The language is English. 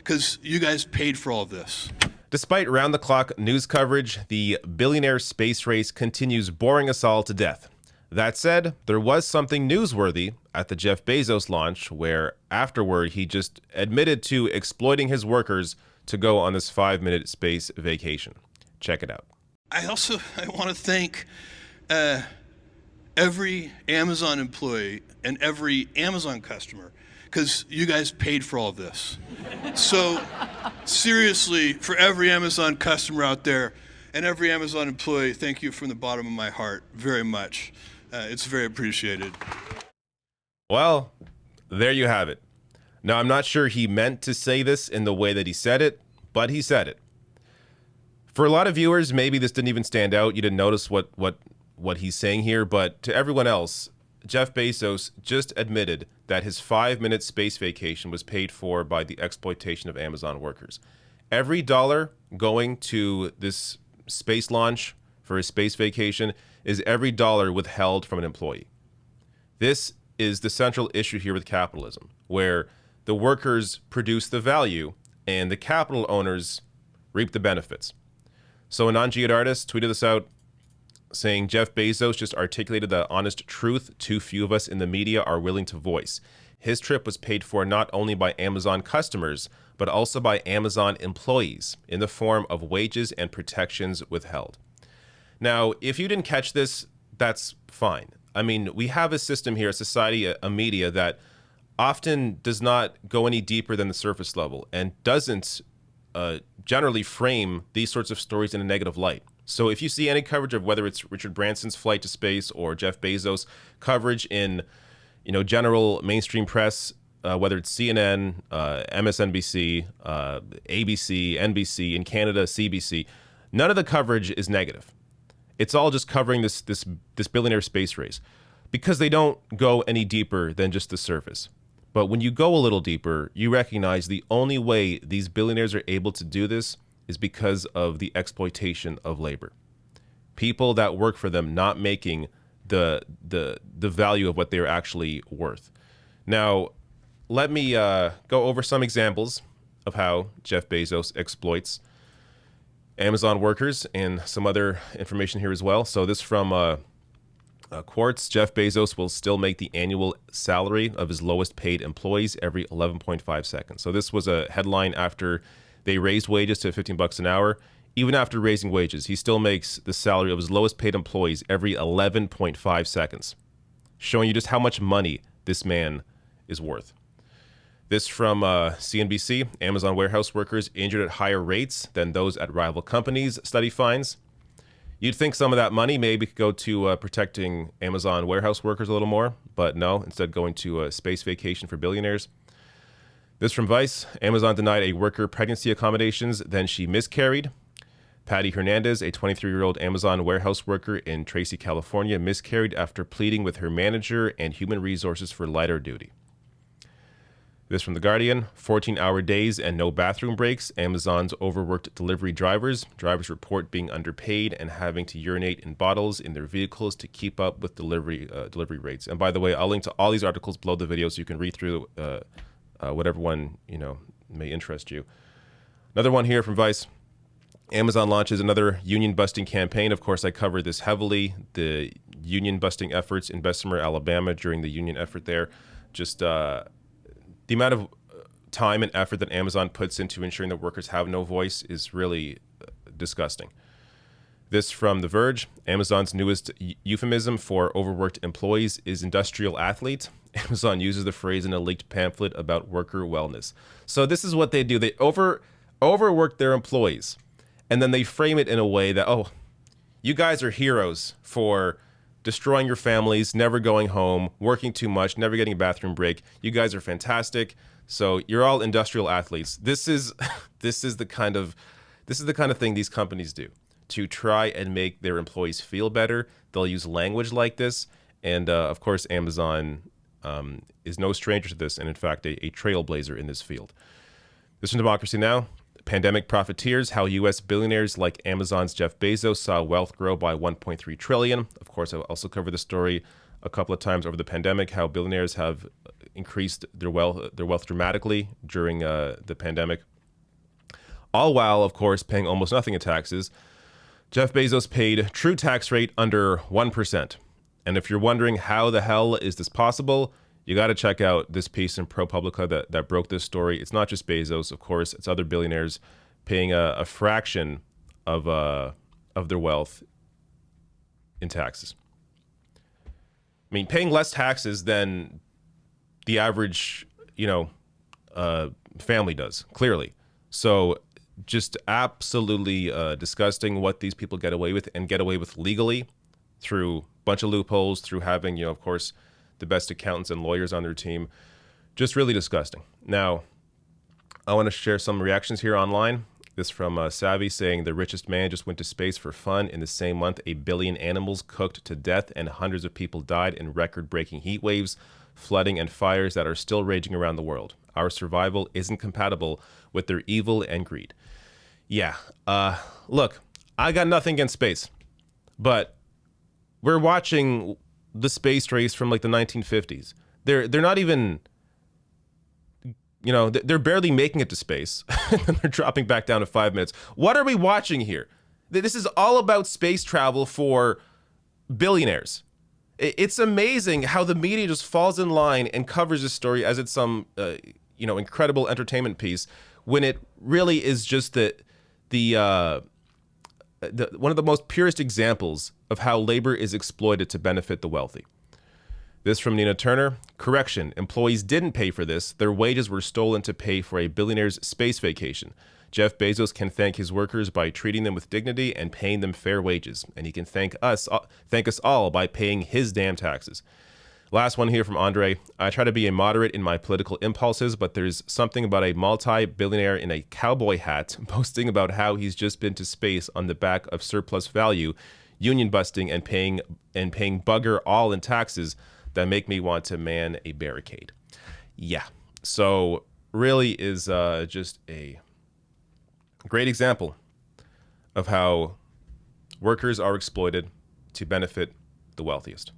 because you guys paid for all of this. Despite round-the-clock news coverage, the billionaire space race continues boring us all to death. That said, there was something newsworthy at the Jeff Bezos launch where afterward he just admitted to exploiting his workers to go on this 5-minute space vacation. Check it out. I want to thank every Amazon employee and every Amazon customer, because you guys paid for all of this. So seriously, for every Amazon customer out there and every Amazon employee, thank you from the bottom of my heart very much. It's very appreciated. Well, there you have it. Now, I'm not sure he meant to say this in the way that he said it, but he said it. For a lot of viewers, maybe this didn't even stand out. You didn't notice what he's saying here, but to everyone else, Jeff Bezos just admitted that his 5-minute space vacation was paid for by the exploitation of Amazon workers. Every dollar going to this space launch for his space vacation is every dollar withheld from an employee. This is the central issue here with capitalism, where the workers produce the value and the capital owners reap the benefits. So a non-geode artist tweeted this out saying, Jeff Bezos just articulated the honest truth too few of us in the media are willing to voice. His trip was paid for not only by Amazon customers, but also by Amazon employees in the form of wages and protections withheld. Now, if you didn't catch this, that's fine. I mean, we have a system here, a society, a media that often does not go any deeper than the surface level and doesn't generally frame these sorts of stories in a negative light. So if you see any coverage of whether it's Richard Branson's flight to space or Jeff Bezos coverage in, general mainstream press, whether it's CNN, MSNBC, ABC, NBC, in Canada, CBC, none of the coverage is negative. It's all just covering this billionaire space race because they don't go any deeper than just the surface. But when you go a little deeper, you recognize the only way these billionaires are able to do this is because of the exploitation of labor. People that work for them not making the value of what they're actually worth. Now, let me go over some examples of how Jeff Bezos exploits Amazon workers and some other information here as well. So this from Quartz. Jeff Bezos will still make the annual salary of his lowest paid employees every 11.5 seconds. So this was a headline after they raised wages to $15 an hour. Even after raising wages, he still makes the salary of his lowest paid employees every 11.5 seconds, showing you just how much money this man is worth. This from CNBC. Amazon warehouse workers injured at higher rates than those at rival companies, study finds. You'd think some of that money maybe could go to protecting Amazon warehouse workers a little more, but no, instead going to a space vacation for billionaires. This from Vice. Amazon denied a worker pregnancy accommodations, then she miscarried. Patty Hernandez, a 23-year-old Amazon warehouse worker in Tracy, California, miscarried after pleading with her manager and human resources for lighter duty. This from The Guardian. 14-hour days and no bathroom breaks. Amazon's overworked delivery drivers. Drivers report being underpaid and having to urinate in bottles in their vehicles to keep up with delivery rates. And by the way, I'll link to all these articles below the video so you can read through whatever one may interest you. Another one here from Vice. Amazon launches another union-busting campaign. Of course, I covered this heavily, the union-busting efforts in Bessemer, Alabama during the union effort there. Just the amount of time and effort that Amazon puts into ensuring that workers have no voice is really disgusting. This from The Verge. Amazon's newest euphemism for overworked employees is industrial athlete. Amazon uses the phrase in a leaked pamphlet about worker wellness. So this is what they do. They overwork their employees. And then they frame it in a way that, oh, you guys are heroes for destroying your families, never going home, working too much, never getting a bathroom break. You guys are fantastic. So you're all industrial athletes. This is the kind of thing these companies do to try and make their employees feel better. They'll use language like this. And of course, Amazon is no stranger to this, and in fact, a trailblazer in this field. This is Democracy Now! Pandemic profiteers, how U.S. billionaires like Amazon's Jeff Bezos saw wealth grow by $1.3 trillion. Of course, I'll also cover the story a couple of times over the pandemic, how billionaires have increased their wealth dramatically during the pandemic. all while, of course, paying almost nothing in taxes. Jeff Bezos paid true tax rate under 1%. And if you're wondering how the hell is this possible, you got to check out this piece in ProPublica that broke this story. It's not just Bezos, of course, it's other billionaires paying a fraction of their wealth in taxes. I mean, paying less taxes than the average, family does, clearly. So just absolutely disgusting what these people get away with, and get away with legally through a bunch of loopholes, through having, of course, the best accountants and lawyers on their team. Just really disgusting. Now, I want to share some reactions here online. This from Savvy saying the richest man just went to space for fun. In the same month, 1 billion animals cooked to death and hundreds of people died in record-breaking heat waves, flooding, and fires that are still raging around the world. Our survival isn't compatible with their evil and greed. Yeah, look, I got nothing against space, but we're watching the space race from like the 1950s. They're not even, they're barely making it to space, and they're dropping back down to 5 minutes. What are we watching here? This is all about space travel for billionaires. It's amazing how the media just falls in line and covers this story as it's some, incredible entertainment piece, when it really is just the one of the most purest examples of how labor is exploited to benefit the wealthy. This from Nina Turner. Correction, employees didn't pay for this. Their wages were stolen to pay for a billionaire's space vacation. Jeff Bezos can thank his workers by treating them with dignity and paying them fair wages. And he can thank us all by paying his damn taxes. Last one here from Andre. I try to be a moderate in my political impulses, but there's something about a multi-billionaire in a cowboy hat boasting about how he's just been to space on the back of surplus value, union busting, and paying bugger all in taxes that make me want to man a barricade. Yeah. So really is just a great example of how workers are exploited to benefit the wealthiest.